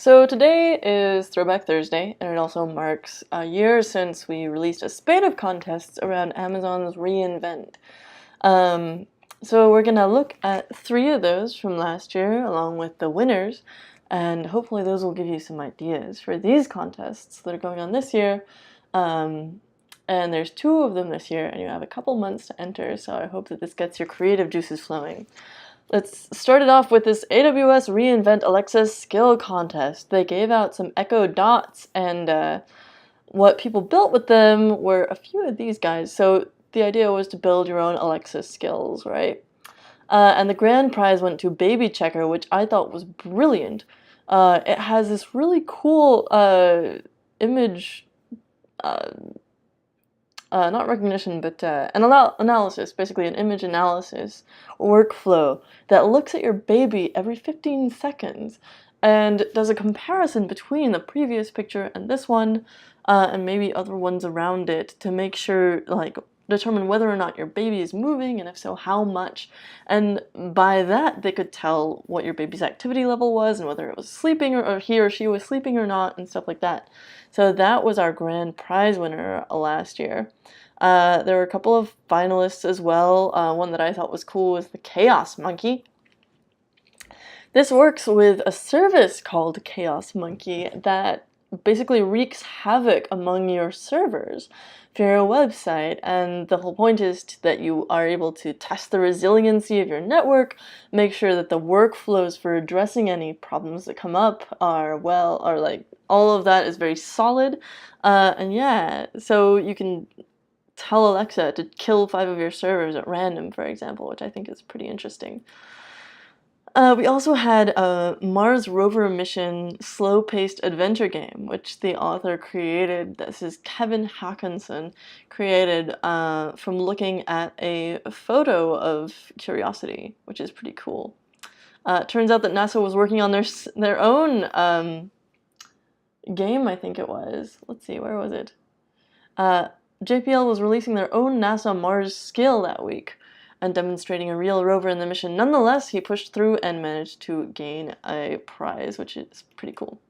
So today is Throwback Thursday, and it also marks a year since we released a spate of contests around Amazon's reInvent. Um, so we're gonna look at 3 of those from last year, along with the winners, and hopefully those will give you some ideas for these contests that are going on this year. And there's 2 of them this year, and you have a couple months to enter, so I hope that this gets your creative juices flowing. Let's start it off with this AWS reInvent Alexa skill contest. They gave out some Echo Dots, and what people built with them were a few of these guys. So the idea was to build your own Alexa skills, right? And the grand prize went to Baby Checker, which I thought was brilliant. It has this really cool image, not recognition, but analysis, basically an image analysis workflow that looks at your baby every 15 seconds and does a comparison between the previous picture and this one, and maybe other ones around it to make sure, like, determine whether or not your baby is moving, and if so, how much. And by that, they could tell what your baby's activity level was and whether it was sleeping or he or she was sleeping or not and stuff like that. So that was our grand prize winner last year. There were a couple of finalists as well. One that I thought was cool was the Chaos Monkey. This works with a service called Chaos Monkey that basically wreaks havoc among your servers for your website, and the whole point is that you are able to test the resiliency of your network, make sure that the workflows for addressing any problems that come up are like all of that is very solid, and yeah, so you can tell Alexa to kill 5 of your servers at random, for example, which I think is pretty interesting. We also had a Mars Rover mission slow-paced adventure game, which the author created. This is Kevin Hackinson, created from looking at a photo of Curiosity, which is pretty cool. It turns out that NASA was working on their own game, I think it was. Let's see, where was it? JPL was releasing their own NASA Mars skill that week and demonstrating a real rover in the mission. Nonetheless, he pushed through and managed to gain a prize, which is pretty cool.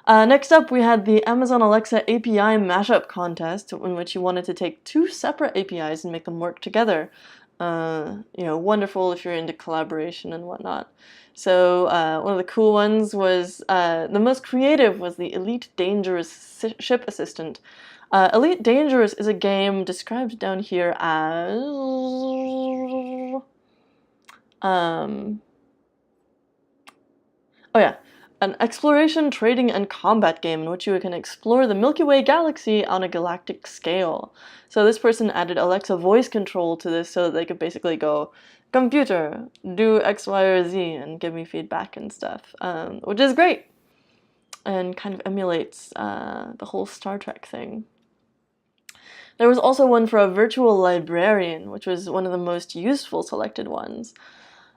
Next up, we had the Amazon Alexa API mashup contest, in which you wanted to take 2 separate APIs and make them work together. Wonderful if you're into collaboration and whatnot. So one of the cool ones was, the most creative was the Elite Dangerous Ship Assistant. Elite Dangerous is a game described down here as an exploration, trading, and combat game in which you can explore the Milky Way galaxy on a galactic scale. So this person added Alexa voice control to this so that they could basically go, "Computer, do X, Y, or Z," and give me feedback and stuff, which is great and kind of emulates the whole Star Trek thing. There was also one for a virtual librarian, which was one of the most useful selected ones.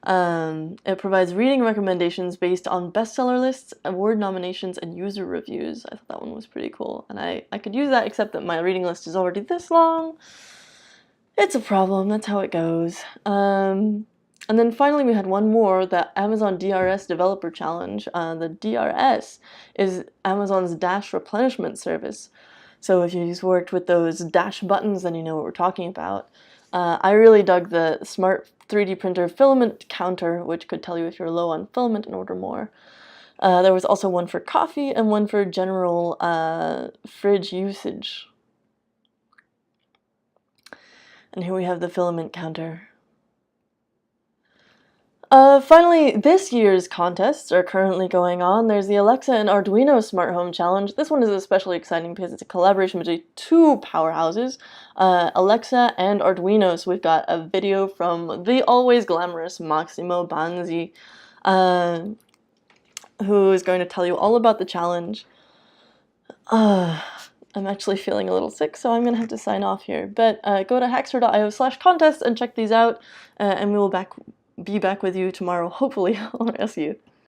It provides reading recommendations based on bestseller lists, award nominations, and user reviews. I thought that one was pretty cool, and I could use that, except that my reading list is already this long. It's a problem, that's how it goes. And then finally we had one more, the Amazon DRS Developer Challenge. The DRS is Amazon's Dash replenishment service. So if you've worked with those Dash buttons, then you know what we're talking about. I really dug the smart 3D printer Filament Counter, which could tell you if you're low on filament and order more. There was also one for coffee and one for general fridge usage. And here we have the Filament Counter. Finally, this year's contests are currently going on. There's the Alexa and Arduino Smart Home Challenge. This one is especially exciting because it's a collaboration between 2 powerhouses, Alexa and Arduino. So we've got a video from the always glamorous Massimo Banzi, who is going to tell you all about the challenge. I'm actually feeling a little sick, so I'm going to have to sign off here. But go to Hackster.io/contests and check these out, and we will be back with you tomorrow, hopefully. I'll see you.